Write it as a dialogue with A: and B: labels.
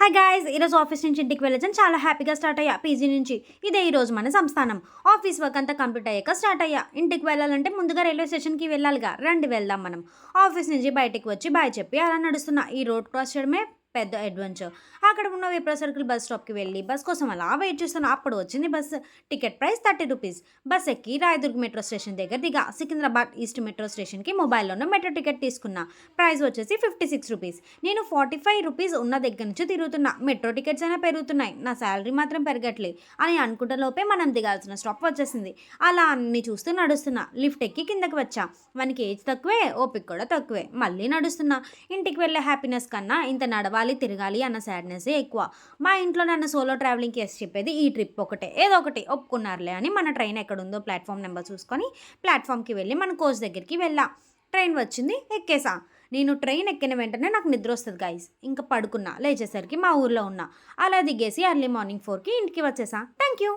A: Hi guys, ఈరోజు office నుంచి ఇంటికి వెళ్ళొచ్చాను. చాలా హ్యాపీగా స్టార్ట్ అయ్యా పీజీ నుంచి. ఇదే ఈరోజు మన సంస్థానం. ఆఫీస్ వర్క్ అంతా కంప్లీట్ అయ్యాక స్టార్ట్ అయ్యా. ఇంటికి వెళ్ళాలంటే ముందుగా రైల్వే స్టేషన్కి వెళ్ళాలిగా. రండి వెళ్దాం మనం. ఆఫీస్ నుంచి బయటికి వచ్చి బాయ్ చెప్పి అలా నడుస్తున్నా. ఈ రోడ్ క్రాస్ చేయడమే పెద్ద అడ్వెంచర్. అక్కడ ఉన్న విప్రో సర్కిల్ బస్ స్టాప్కి వెళ్ళి బస్ కోసం అలా వెయిట్ చేస్తున్నా. అప్పుడు వచ్చింది bus. Ticket price 30 rupees. Bus ఎక్కి రాయదుర్గ్ మెట్రో స్టేషన్ దగ్గర దిగా. సికింద్రాబాద్ ఈస్ట్ మెట్రో స్టేషన్కి మొబైల్లోనే మెట్రో టికెట్ తీసుకున్నా. ప్రైస్ వచ్చేసి 56 రూపీస్. నేను 45 రూపీస్ ఉన్న దగ్గర నుంచి తిరుగుతున్నా. మెట్రో టికెట్స్ అయినా పెరుగుతున్నాయి, నా శాలరీ మాత్రం పెరగట్లే అని అనుకుంటే లోపే మనం దిగాల్సిన స్టాప్ వచ్చేసింది. అలా అన్ని చూస్తూ నడుస్తున్నా. లిఫ్ట్ ఎక్కి కిందకి వచ్చా. మనకి ఏజ్ తక్కువే, ఓపిక కూడా తక్కువే. మళ్ళీ నడుస్తున్నా. ఇంటికి వెళ్ళే హ్యాపీనెస్ కన్నా ఇంత నడవాలి తిరగాలి అన్న సాడ్నెస్ ఎక్కువ. మా ఇంట్లో నన్ను సోలో ట్రావెలింగ్కి ఎస్ చెప్పేది ఈ ట్రిప్ ఒకటే. ఏదో ఒకటి ఒప్పుకున్నారులే అని మన ట్రైన్ ఎక్కడుందో ప్లాట్ఫామ్ నెంబర్ చూసుకొని ప్లాట్ఫామ్కి వెళ్ళి మన కోచ్ దగ్గరికి వెళ్ళా. ట్రైన్ వచ్చింది, ఎక్కేసా. నేను ట్రైన్ ఎక్కిన వెంటనే నాకు నిద్ర వస్తుంది గైస్. ఇంకా పడుకున్నా. లేచేసరికి మా ఊర్లో ఉన్నా. అలా దిగేసి ఎర్లీ మార్నింగ్ 4కి ఇంటికి వచ్చేసా. Thank you.